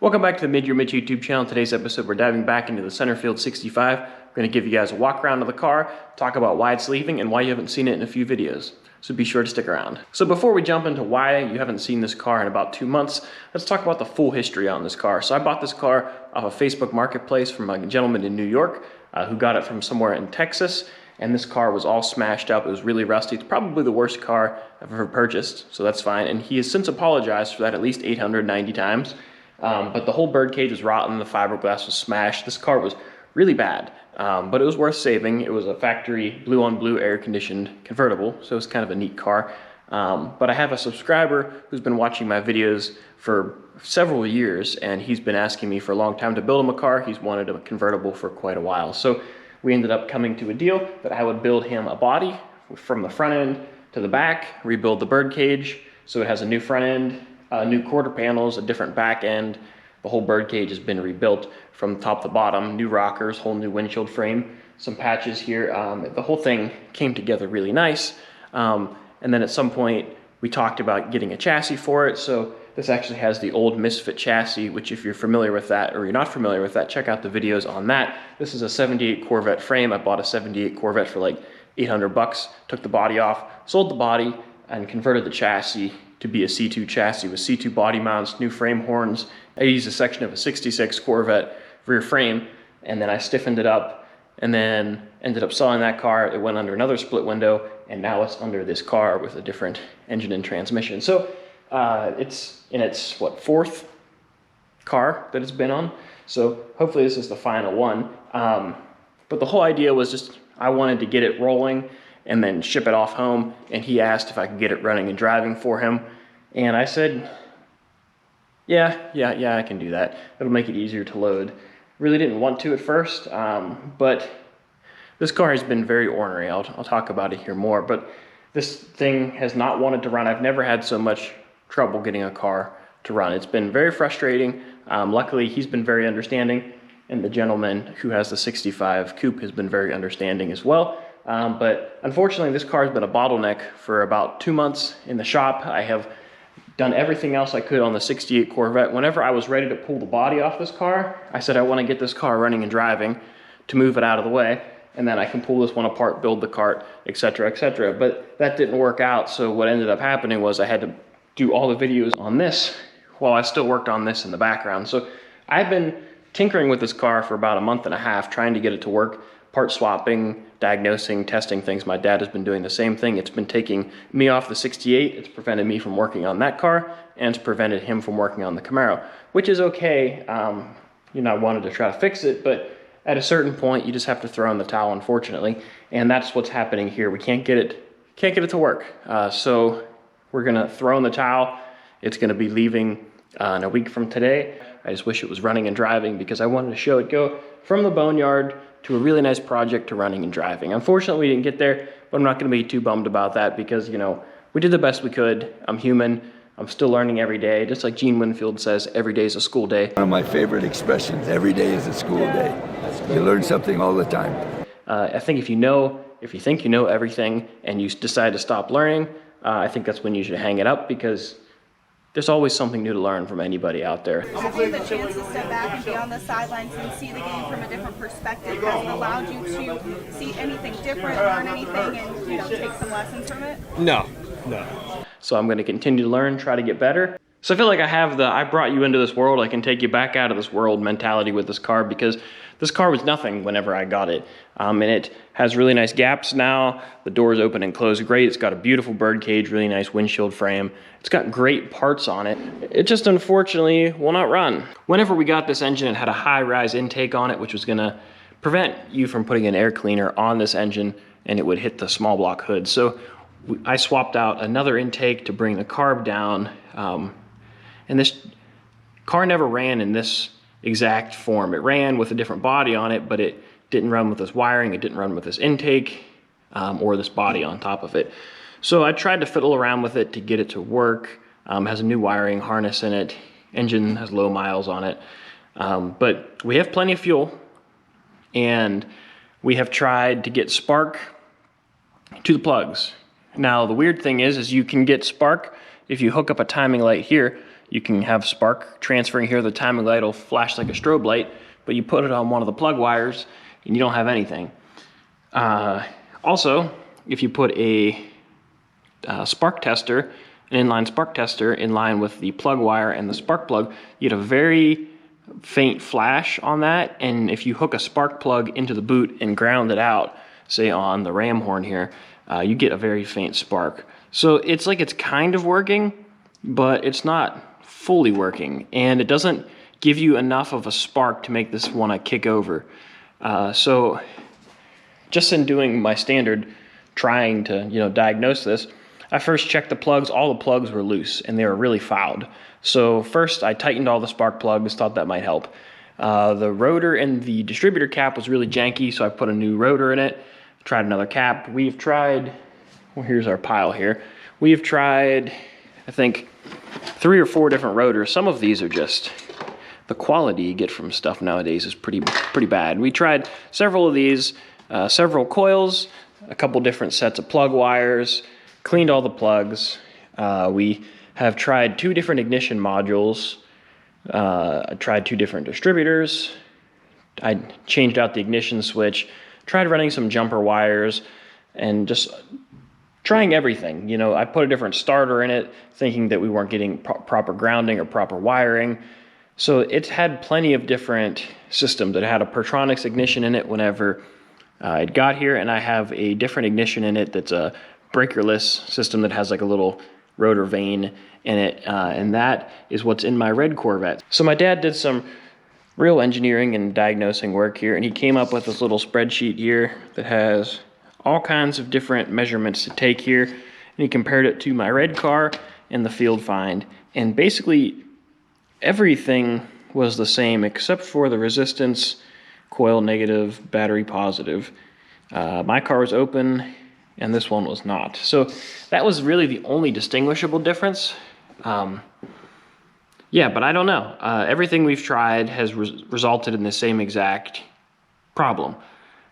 Welcome back to the Mid-Year YouTube channel. Today's episode, we're diving back into the Centerfield 65. We're going to give you guys a walk around of the car, talk about why it's leaving and why you haven't seen it in a few videos. So be sure to stick around. So before we jump into why you haven't seen this car in about 2 months, let's talk about the full history on this car. So I bought this car off a Facebook Marketplace from a gentleman in New York who got it from somewhere in Texas. And this car was all smashed up. It was really rusty. It's probably the worst car I've ever purchased, so that's fine. And he has since apologized for that at least 890 times. But the whole bird cage was rotten, the fiberglass was smashed. This car was really bad, but it was worth saving. It was a factory blue on blue air conditioned convertible, so it was kind of a neat car. But I have a subscriber who's been watching my videos for several years, and he's been asking me for a long time to build him a car. He's wanted a convertible for quite a while. So we ended up coming to a deal that I would build him a body from the front end to the back, rebuild the bird cage so it has a new front end, new quarter panels, a different back end. The whole bird cage has been rebuilt from top to bottom, new rockers, whole new windshield frame, some patches here. The whole thing came together really nice. And then at some point we talked about getting a chassis for it. So this actually has the old Misfit chassis, which if you're familiar with that or you're not familiar with that, check out the videos on that. This is a 78 Corvette frame. I bought a 78 Corvette for like 800 bucks, took the body off, sold the body, and converted the chassis to be a C2 chassis with C2 body mounts, new frame horns. I used a section of a 66 Corvette rear frame, and then I stiffened it up and then ended up selling that car. It went under another split window, and now it's under this car with a different engine and transmission. So it's in its, what, 4th car that it's been on. So hopefully this is the final one. But the whole idea was just, I wanted to get it rolling and then ship it off home. And he asked if I could get it running and driving for him. And I said, yeah, I can do that. It'll make it easier to load. Really didn't want to at first, but this car has been very ornery. I'll talk about it here more, but this thing has not wanted to run. I've never had so much trouble getting a car to run. It's been very frustrating. Luckily, he's been very understanding, and the gentleman who has the 65 Coupe has been very understanding as well. But unfortunately, this car has been a bottleneck for about 2 months in the shop. I have done everything else I could on the 68 Corvette. Whenever I was ready to pull the body off this car, I said I want to get this car running and driving to move it out of the way, and then I can pull this one apart, build the cart, etc., etc. But that didn't work out, so what ended up happening was I had to do all the videos on this while I still worked on this in the background. So I've been tinkering with this car for about a month and a half, trying to get it to work, part swapping, diagnosing, testing things. My dad has been doing the same thing. It's been taking me off the 68. It's prevented me from working on that car, and it's prevented him from working on the Camaro, which is okay. You know, I wanted to try to fix it, but at a certain point, you just have to throw in the towel, unfortunately, and that's what's happening here. We can't get it to work. So we're gonna throw in the towel. It's gonna be leaving in a week from today. I just wish it was running and driving because I wanted to show it go from the boneyard to a really nice project to running and driving. Unfortunately, we didn't get there, but I'm not gonna be too bummed about that because, you know, we did the best we could. I'm human. I'm still learning every day. Just like Gene Winfield says, every day is a school day. One of my favorite expressions, every day is a school day. You learn something all the time. I think if you think you know everything and you decide to stop learning, I think that's when you should hang it up because there's always something new to learn from anybody out there. Do you think the chance to step back and be on the sidelines and see the game from a different perspective has allowed you to see anything different, learn anything, and, you know, take some lessons from it? No. So I'm going to continue to learn, try to get better. So I feel like I have the I brought you into this world, I can take you back out of this world mentality with this car because this car was nothing whenever I got it. And it has really nice gaps now. The doors open and close great. It's got a beautiful bird cage, really nice windshield frame. It's got great parts on it. It just unfortunately will not run. Whenever we got this engine, it had a high-rise intake on it, which was gonna prevent you from putting an air cleaner on this engine and it would hit the small block hood. So I swapped out another intake to bring the carb down. And this car never ran in this exact form. It ran with a different body on it, but it didn't run with this wiring, it didn't run with this intake, or this body on top of it. So I tried to fiddle around with it to get it to work. It has a new wiring harness in it, engine has low miles on it, but we have plenty of fuel, and we have tried to get spark to the plugs. Now the weird thing is you can get spark if you hook up a timing light here. you can have spark transferring here. The timing light will flash like a strobe light, but you put it on one of the plug wires and you don't have anything. Also, if you put a spark tester, an inline spark tester in line with the plug wire and the spark plug, you get a very faint flash on that. And if you hook a spark plug into the boot and ground it out, say on the ram horn here, you get a very faint spark. So it's like it's kind of working, but it's not fully working, and it doesn't give you enough of a spark to make this want to kick over. So just in doing my standard trying to diagnose this, I first checked the plugs. All the plugs were loose and they were really fouled. So first I tightened all the spark plugs, thought that might help. The rotor and the distributor cap was really janky, so I put a new rotor in it, tried another cap. We've tried, well, here's our pile here. We've tried, I think, 3 or 4 different rotors. Some of these are just, the quality you get from stuff nowadays is pretty bad. We tried several of these, several coils, a couple different sets of plug wires, cleaned all the plugs. We have tried 2 different ignition modules. I tried 2 different distributors. I changed out the ignition switch, tried running some jumper wires, and just trying everything. I put a different starter in it, thinking that we weren't getting proper grounding or proper wiring. So it's had plenty of different systems. It had a Pertronix ignition in it whenever it got here, and I have a different ignition in it that's a breakerless system that has like a little rotor vane in it, and that is what's in my red Corvette. So my dad did some real engineering and diagnosing work here, and he came up with this little spreadsheet here that has all kinds of different measurements to take here, and he compared it to my red car and the field find, and basically everything was the same except for the resistance, coil negative, battery positive. My car was open and this one was not. So that was really the only distinguishable difference. Yeah, but I don't know. Everything we've tried has resulted in the same exact problem,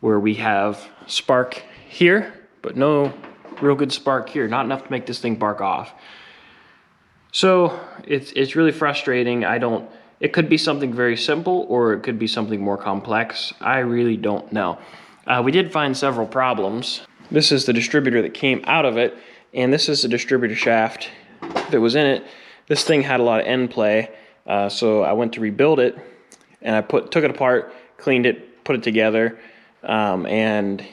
where we have spark here, but no real good spark here. Not enough to make this thing bark off. So it's really frustrating. It could be something very simple, or it could be something more complex. I really don't know. We did find several problems. This is the distributor that came out of it, and this is the distributor shaft that was in it. This thing had a lot of end play, so I went to rebuild it, and I took it apart, cleaned it, put it together, and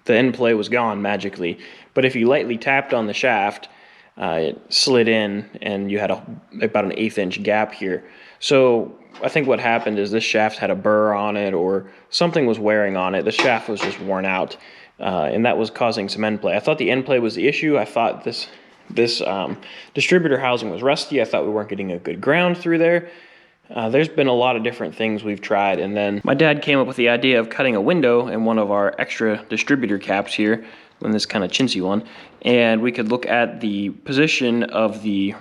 the end play was gone magically. But if you lightly tapped on the shaft, it slid in, and you had about an 1/8 inch gap here. So I think what happened is this shaft had a burr on it, or something was wearing on it. The shaft was just worn out, and that was causing some end play. I thought the end play was the issue. I thought this distributor housing was rusty. I thought we weren't getting a good ground through there. There's been a lot of different things we've tried, and then my dad came up with the idea of cutting a window in one of our extra distributor caps here, in this kind of chintzy one, and we could look at the position of the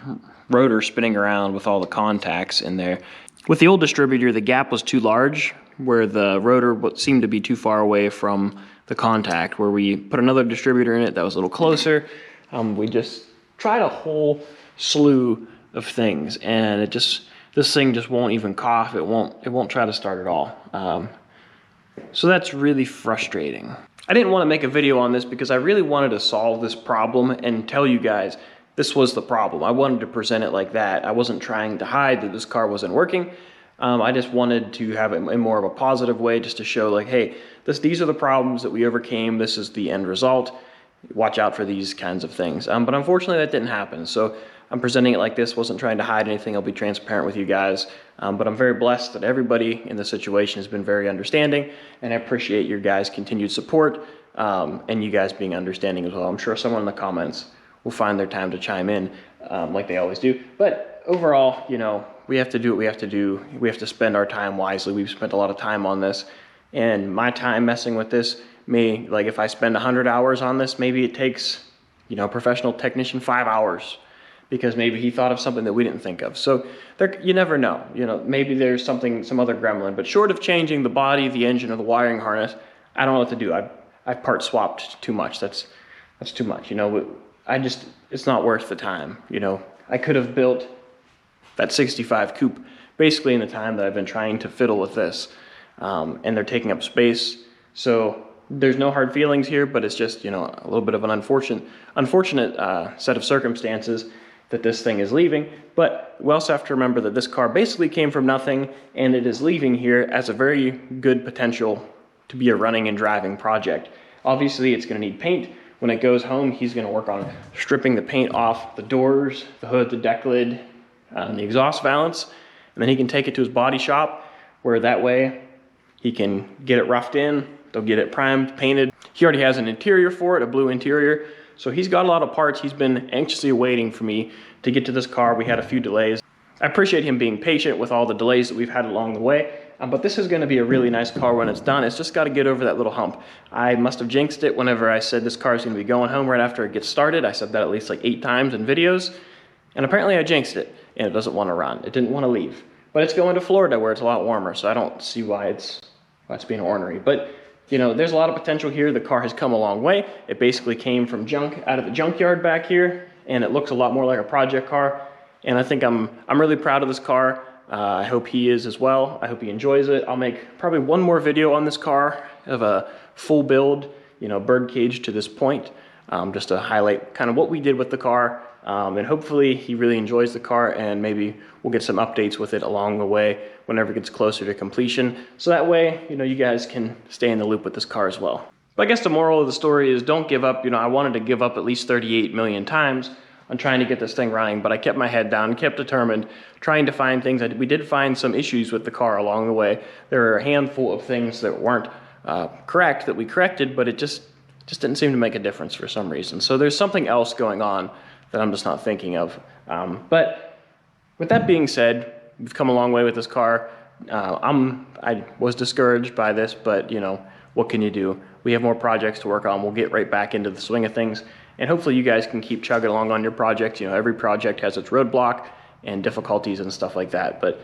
rotor spinning around with all the contacts in there. With the old distributor, the gap was too large, where the rotor seemed to be too far away from the contact. Where we put another distributor in it that was a little closer, we just tried a whole slew of things, and this thing just won't even cough. It won't try to start at all. So that's really frustrating. I didn't want to make a video on this because I really wanted to solve this problem and tell you guys this was the problem. I wanted to present it like that. I wasn't trying to hide that this car wasn't working. I just wanted to have it in more of a positive way, just to show like, hey, these are the problems that we overcame. This is the end result. Watch out for these kinds of things. But unfortunately that didn't happen. So I'm presenting it like this, wasn't trying to hide anything. I'll be transparent with you guys. But I'm very blessed that everybody in the situation has been very understanding, and I appreciate your guys' continued support, and you guys being understanding as well. I'm sure someone in the comments will find their time to chime in, like they always do. But overall, we have to do what we have to do. We have to spend our time wisely. We've spent a lot of time on this, and my time messing with this like if I spend 100 hours on this, maybe it takes, a professional technician 5 hours, because maybe he thought of something that we didn't think of. So you never know. Maybe there's some other gremlin. But short of changing the body, the engine, or the wiring harness, I don't know what to do. I've part swapped too much. That's too much. It's not worth the time. I could have built that 65 coupe, basically in the time that I've been trying to fiddle with this. And they're taking up space. So there's no hard feelings here, but it's just, you know, a little bit of an unfortunate set of circumstances that this thing is leaving. But we also have to remember that this car basically came from nothing, and it is leaving here as a very good potential to be a running and driving project. Obviously, it's going to need paint. When it goes home, he's going to work on stripping the paint off the doors, the hood, the deck lid, and the exhaust valance, and then he can take it to his body shop, where that way he can get it roughed in. They'll get it primed, painted. He already has an interior for it, a blue interior. So he's got a lot of parts. He's been anxiously waiting for me to get to this car. We had a few delays. I appreciate him being patient with all the delays that we've had along the way. But this is going to be a really nice car when it's done. It's just got to get over that little hump. I must have jinxed it whenever I said this car is going to be going home right after it gets started. I said that at least like 8 times in videos. And apparently I jinxed it, and it doesn't want to run. It didn't want to leave. But it's going to Florida where it's a lot warmer, so I don't see why it's being ornery. But you know, there's a lot of potential here. The car has come a long way. It basically came from junk out of the junkyard back here, and it looks a lot more like a project car. And I think I'm really proud of this car. I hope he is as well. I hope he enjoys it. I'll make probably one more video on this car of a full build, you know, bird cage to this point, just to highlight kind of what we did with the car. And hopefully he really enjoys the car, and maybe we'll get some updates with it along the way whenever it gets closer to completion. So that way, you know, you guys can stay in the loop with this car as well. But I guess the moral of the story is don't give up. You know, I wanted to give up at least 38 million times on trying to get this thing running, but I kept my head down, kept determined, trying to find things. We did find some issues with the car along the way. There were a handful of things that weren't correct that we corrected, but it just didn't seem to make a difference for some reason. So there's something else going on that I'm just not thinking of. But with that being said, we've come a long way with this car. I was discouraged by this, but you know, what can you do? We have more projects to work on. We'll get right back into the swing of things, and hopefully you guys can keep chugging along on your project. You know, every project has its roadblock and difficulties and stuff like that. But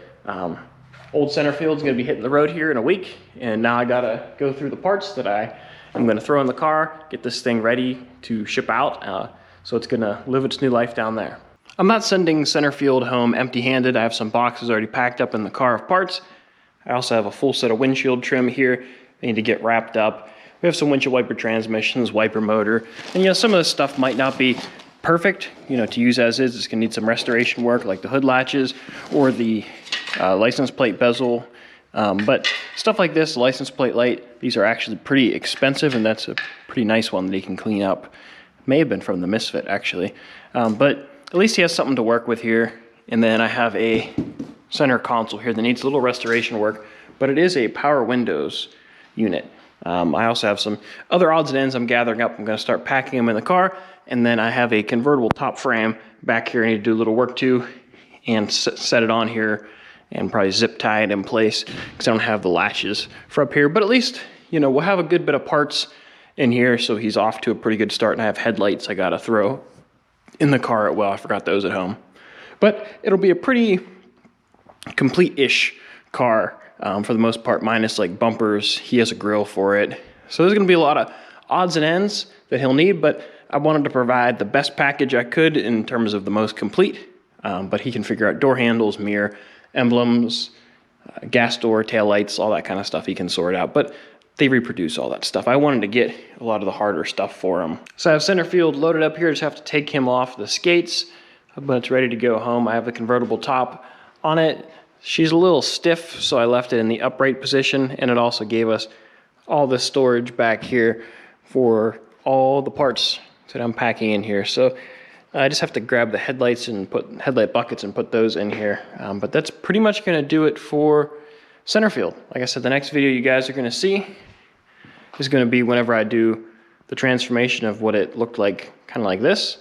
old Centerfield's gonna be hitting the road here in a week, and now I gotta go through the parts that I'm gonna throw in the car, get this thing ready to ship out. So it's gonna live its new life down there. I'm not sending Centerfield home empty-handed. I have some boxes already packed up in the car of parts. I also have a full set of windshield trim here. They need to get wrapped up. We have some windshield wiper transmissions, wiper motor, and you know, some of this stuff might not be perfect, you know, to use as is. It's gonna need some restoration work, like the hood latches or the license plate bezel. But stuff like this, license plate light, these are actually pretty expensive, and that's a pretty nice one that he can clean up. May have been from the Misfit, actually. But at least he has something to work with here. And then I have a center console here that needs a little restoration work, but it is a power windows unit. I also have some other odds and ends I'm gathering up. I'm gonna start packing them in the car. And then I have a convertible top frame back here I need to do a little work to, and set it on here and probably zip tie it in place because I don't have the latches for up here. But at least, you know, we'll have a good bit of parts in here, so he's off to a pretty good start. And I have headlights I gotta throw in the car. Well, I forgot those at home. But it'll be a pretty complete-ish car for the most part, minus like bumpers. He has a grill for it. So there's gonna be a lot of odds and ends that he'll need, but I wanted to provide the best package I could in terms of the most complete. But he can figure out door handles, mirror, emblems, gas door, tail lights, all that kind of stuff he can sort out. But they reproduce all that stuff. I wanted to get a lot of the harder stuff for him. So I have Centerfield loaded up here. Just have to take him off the skates, but it's ready to go home. I have the convertible top on it. She's a little stiff, so I left it in the upright position, and it also gave us all the storage back here for all the parts that I'm packing in here. So I just have to grab the headlights and put headlight buckets and put those in here. But that's pretty much gonna do it for Centerfield. Like I said, the next video you guys are gonna see is going to be whenever I do the transformation of what it looked like, kind of like this,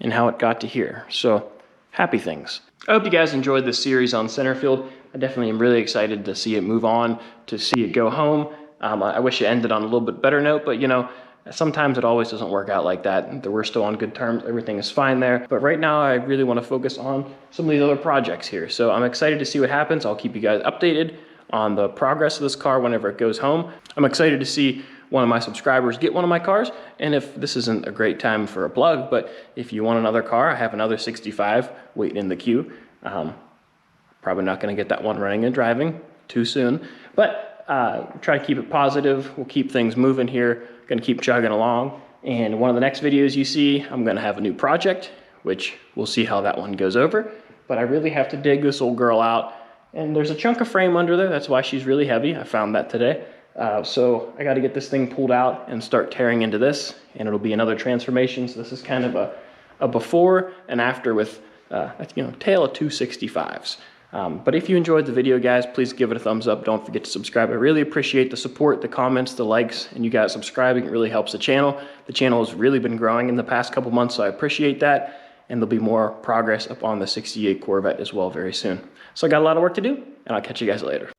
and how it got to here. So, happy things. I hope you guys enjoyed this series on Centerfield. I definitely am really excited to see it move on, to see it go home. I wish it ended on a little bit better note, but you know, sometimes it always doesn't work out like that. We're still on good terms, everything is fine there. But right now, I really want to focus on some of these other projects here. So I'm excited to see what happens. I'll keep you guys updated on the progress of this car whenever it goes home. I'm excited to see one of my subscribers get one of my cars, and if this isn't a great time for a plug, but if you want another car, I have another 65 waiting in the queue. Probably not going to get that one running and driving too soon, but try to keep it positive. We'll keep things moving here. Going to keep chugging along. And one of the next videos you see, I'm going to have a new project, which we'll see how that one goes over. But I really have to dig this old girl out. And there's a chunk of frame under there. That's why she's really heavy. I found that today. So I got to get this thing pulled out and start tearing into this. And it'll be another transformation. So this is kind of a before and after with, tale of 265s. But if you enjoyed the video, guys, please give it a thumbs up. Don't forget to subscribe. I really appreciate the support, the comments, the likes, and you guys subscribing. It really helps the channel. The channel has really been growing in the past couple months, so I appreciate that. And there'll be more progress up on the 68 Corvette as well very soon. So I got a lot of work to do, and I'll catch you guys later.